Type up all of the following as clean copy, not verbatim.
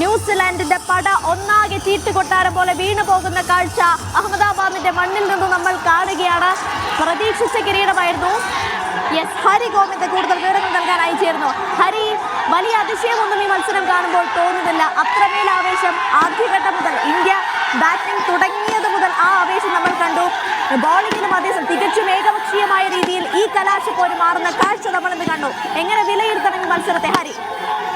ന്യൂസിലാൻഡിന്റെ പട ഒന്നാകെ ചീട്ടുകൊട്ടാരം പോലെ വീണു പോകുന്ന കാഴ്ച അഹമ്മദാബാദിന്റെ മണ്ണിൽ നിന്ന് നമ്മൾ കാണുകയാണ്. പ്രതീക്ഷിച്ച കിരീടമായിരുന്നു. ഹരി ഗോവിന്ദ് കൂടുതൽ വിവരങ്ങൾ നൽകാനായി ചേർന്നു. ഹരി, വലിയ അതിശയമൊന്നും ഈ മത്സരം കാണുമ്പോൾ തോന്നുന്നില്ല. അത്രമേൽ ആവേശം ആദ്യഘട്ടം മുതൽ, ഇന്ത്യ ബാറ്റിംഗ് തുടങ്ങിയത് മുതൽ ആ ആവേശം നമ്മൾ കണ്ടു. ബോളിംഗിലും അതേ തികച്ചും ഏകപക്ഷീയമായ രീതിയിൽ ഈ കലാശപ്പോര് മാറുന്ന കാഴ്ച നമ്മൾ ഇന്ന് കണ്ടു. എങ്ങനെ വിലയിരുത്തണം ഈ മത്സരത്തെ ഹരി?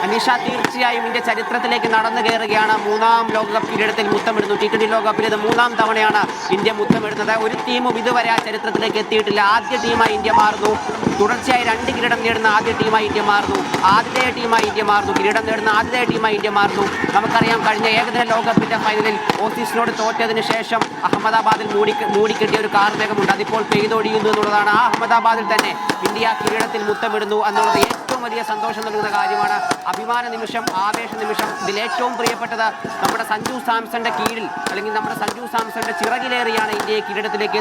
അനീഷ, തീർച്ചയായും ഇന്ത്യ ചരിത്രത്തിലേക്ക് നടന്നു കയറുകയാണ്. മൂന്നാം ലോകകപ്പ് കിരീടത്തിൽ മുത്തമിടുന്നു. T20 ലോകകപ്പിൽ ഇത് മൂന്നാം തവണയാണ് ഇന്ത്യ മുത്തമിടുന്നത്. ഒരു ടീമും ഇതുവരെ ആ ചരിത്രത്തിലേക്ക് എത്തിയിട്ടില്ല. ആദ്യ ടീമായി ഇന്ത്യ മാറുന്നു. തുടർച്ചയായി 2 കിരീടം നേടുന്ന ആദ്യ ടീമായി ഇന്ത്യ മാറുന്നു. ആദ്യത്തെ ടീമായി ഇന്ത്യ മാറുന്നു. കിരീടം നേടുന്ന ആദ്യത്തെ ടീമായി ഇന്ത്യ മാറുന്നു. നമുക്കറിയാം, കഴിഞ്ഞ ഏകദിന ലോകകപ്പിന്റെ ഫൈനലിൽ ഓസീസിനോട് തോറ്റതിന് ശേഷം അഹമ്മദാബാദിൽ മൂടിക്കെട്ടിയ ഒരു കാർമേഘമുണ്ട്. അതിപ്പോൾ പെയ്തൊടിയുന്നു എന്നുള്ളതാണ്. ആ അഹമ്മദാബാദിൽ തന്നെ ഇന്ത്യ കിരീടത്തിൽ മുത്തമിടുന്നു എന്നുള്ളത് ഏറ്റവും വലിയ സന്തോഷം നൽകുന്ന കാര്യമാണ്. അഭിമാന നിമിഷം, ആവേശ നിമിഷം. ഇതിൽ ഏറ്റവും പ്രിയപ്പെട്ടത് നമ്മുടെ സഞ്ജു സാംസന്റെ കീഴിൽ, അല്ലെങ്കിൽ നമ്മുടെ സഞ്ജു സാംസന്റെ ചിറകിലേറിയാണ് ഇന്ത്യയെ കിരീടത്തിലേക്ക്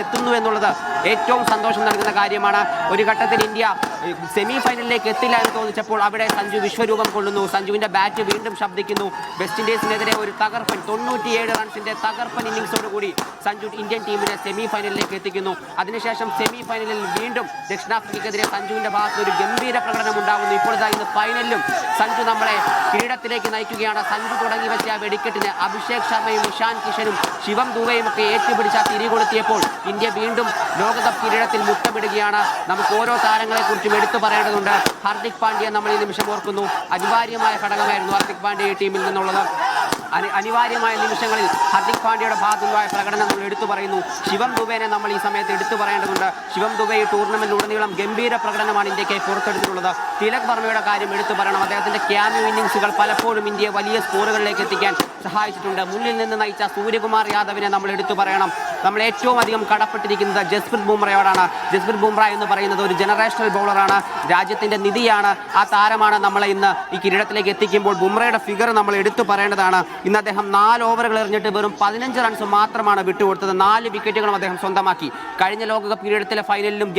എത്തുന്നു എന്നുള്ളത് ഏറ്റവും സന്തോഷം നൽകുന്ന കാര്യമാണ്. ഒരു ഘട്ടത്തിൽ ഇന്ത്യ സെമി ഫൈനലിലേക്ക് എത്തില്ല എന്ന് തോന്നിച്ചപ്പോൾ അവിടെ സഞ്ജു വിശ്വരൂപം കൊള്ളുന്നു. സഞ്ജുവിന്റെ ബാറ്റ് വീണ്ടും ശബ്ദിക്കുന്നു. വെസ്റ്റ് ഇൻഡീസിനെതിരെ ഒരു തകർപ്പൻ 97 റൺസിന്റെ തകർപ്പൻ ഇന്നിംഗ്സോടുകൂടി സഞ്ജു ഇന്ത്യൻ ടീമിനെ സെമി ഫൈനലിലേക്ക് എത്തിക്കുന്നു. അതിനുശേഷം സെമി ഫൈനലിൽ വീണ്ടും ദക്ഷിണാഫ്രിക്കയ്ക്കെതിരെ സഞ്ജുവിന്റെ ഭാഗത്ത് ഒരു ഗംഭീര പ്രകടനം ഉണ്ടാകുന്നു. ഇപ്പോൾ ഇന്ന് ഫൈനലിലും സഞ്ജു നമ്മളെ കിരീടത്തിലേക്ക് നയിക്കുകയാണ്. സഞ്ജു തുടങ്ങി വെച്ച വെടിക്കെട്ടിന് അഭിഷേക് ശർമ്മയും ഇഷാൻ കിഷനും ശിവം ദുബെയും ഒക്കെ ഏറ്റുപിടിച്ച തിരികൊളുത്തിയപ്പോൾ ഇന്ത്യ വീണ്ടും ലോകകപ്പ് കിരീടത്തിൽ മുത്തമിടുകയാണ്. നമുക്ക് ഓരോ താരങ്ങളെ കുറിച്ചും എടുത്തു പറയേണ്ടതുണ്ട്. ഹാർദിക് പാണ്ഡ്യ നമ്മൾ ഈ നിമിഷം ഓർക്കുന്നു. അനിവാര്യമായ ഘടകമായിരുന്നു ഹാർദിക് പാണ്ഡ്യ ഈ ടീമിൽ നിന്നുള്ളത്. അനിവാര്യമായ നിമിഷങ്ങളിൽ ഹാർദിക് പാണ്ഡ്യയുടെ ഭാഗത്തുനിന്നുള്ള പ്രകടനം നമ്മൾ എടുത്തു പറയുന്നു. ശിവം ദുബെനെ നമ്മൾ ഈ സമയത്ത് എടുത്തു പറയേണ്ടതുണ്ട്. ശിവം ദുബെ ഈ ടൂർണമെന്റിലുടനീളം ഗംഭീര പ്രകടനമാണ് ഇന്ത്യക്കായി പുറത്തെടുത്തിട്ടുള്ളത്. തിലക് വർമ്മയുടെ കാര്യം എടുത്തു പറയണം. അദ്ദേഹത്തിന്റെ ക്യാമിയോ ഇന്നിംഗ്സുകൾ പലപ്പോഴും ഇന്ത്യയെ വലിയ സ്കോറുകളിലേക്ക് എത്തിക്കാൻ സഹായിച്ചിട്ടുണ്ട്. മുന്നിൽ നിന്ന് നയിച്ച സൂര്യകുമാർ യാദവിനെ നമ്മൾ എടുത്തു പറയണം. നമ്മൾ ഏറ്റവും അധികം കടപ്പെട്ടിരിക്കുന്നത് ജസ്പ്രീത് ബുംറയോടാണ്. ജസ്പ്രീത് ബുംറ എന്ന് പറയുന്നത് ഒരു ജനറേഷണൽ ബൗളറാണ്. രാജ്യത്തിന്റെ നിധിയാണ്. ആ താരമാണ് നമ്മളെ ഇന്ന് ഈ കിരീടത്തിലേക്ക് എത്തിക്കുമ്പോൾ ബുംറയുടെ ഫിഗർ നമ്മൾ എടുത്തു പറയേണ്ടതാണ്. ഇന്ന് അദ്ദേഹം 4 ഓവറുകൾ എറിഞ്ഞിട്ട് വെറും 15 റൺസ് മാത്രമാണ് വിട്ടുകൊടുത്തത്. 4 വിക്കറ്റുകളും അദ്ദേഹം സ്വന്തമാക്കി. കഴിഞ്ഞ ലോകകപ്പ് കിരീടത്തിലെ ഫൈനലിലും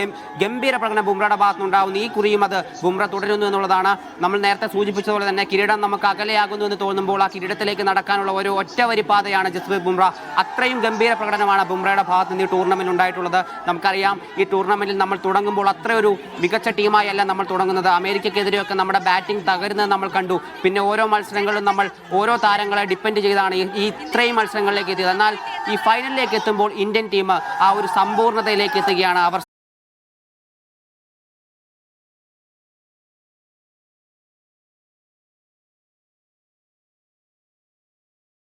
ഗംഭീര പ്രകടനം ബുംറയുടെ ഭാഗത്തുനിന്നുണ്ടാവുന്നു. ഈ കുറിയും അത് ബുംറ തുടരുന്നു എന്നുള്ളതാണ്. നമ്മൾ നേരത്തെ സൂചിപ്പിച്ചതുപോലെ തന്നെ കിരീടം നമുക്ക് അകലെയാകുന്നു എന്ന് തോന്നുമ്പോൾ ആ കിരീടത്തിലേക്ക് നടക്കാനുള്ള ഒരു ഒറ്റവരി പാതയാണ് ജസ്പ്രീത് ബുംറ. അത്രയും ഗംഭീര പ്രകടനമാണ് ബുംറയുടെ ഭാഗത്ത് നിന്ന് ഈ ടൂർണമെന്റ് ഉണ്ടായിട്ടുള്ളത്. നമുക്കറിയാം, ഈ ടൂർണമെന്റിൽ നമ്മൾ തുടങ്ങുമ്പോൾ അത്ര ഒരു മികച്ച ടീമായല്ല നമ്മൾ തുടങ്ങുന്നത്. അമേരിക്കക്കെതിരെയൊക്കെ നമ്മുടെ ബാറ്റിംഗ് തകരുന്നത് നമ്മൾ കണ്ടു. പിന്നെ ഓരോ മത്സരങ്ങളിലും നമ്മൾ ഓരോ താരങ്ങളെ ഡിപ്പെൻഡ് ചെയ്താണ് ഈ ഇത്രയും മത്സരങ്ങളിലേക്ക് എത്തിയത്. എന്നാൽ ഈ ഫൈനലിലേക്ക് എത്തുമ്പോൾ ഇന്ത്യൻ ടീം ആ ഒരു സമ്പൂർണ്ണതയിലേക്ക് എത്തുകയാണ്. അവർ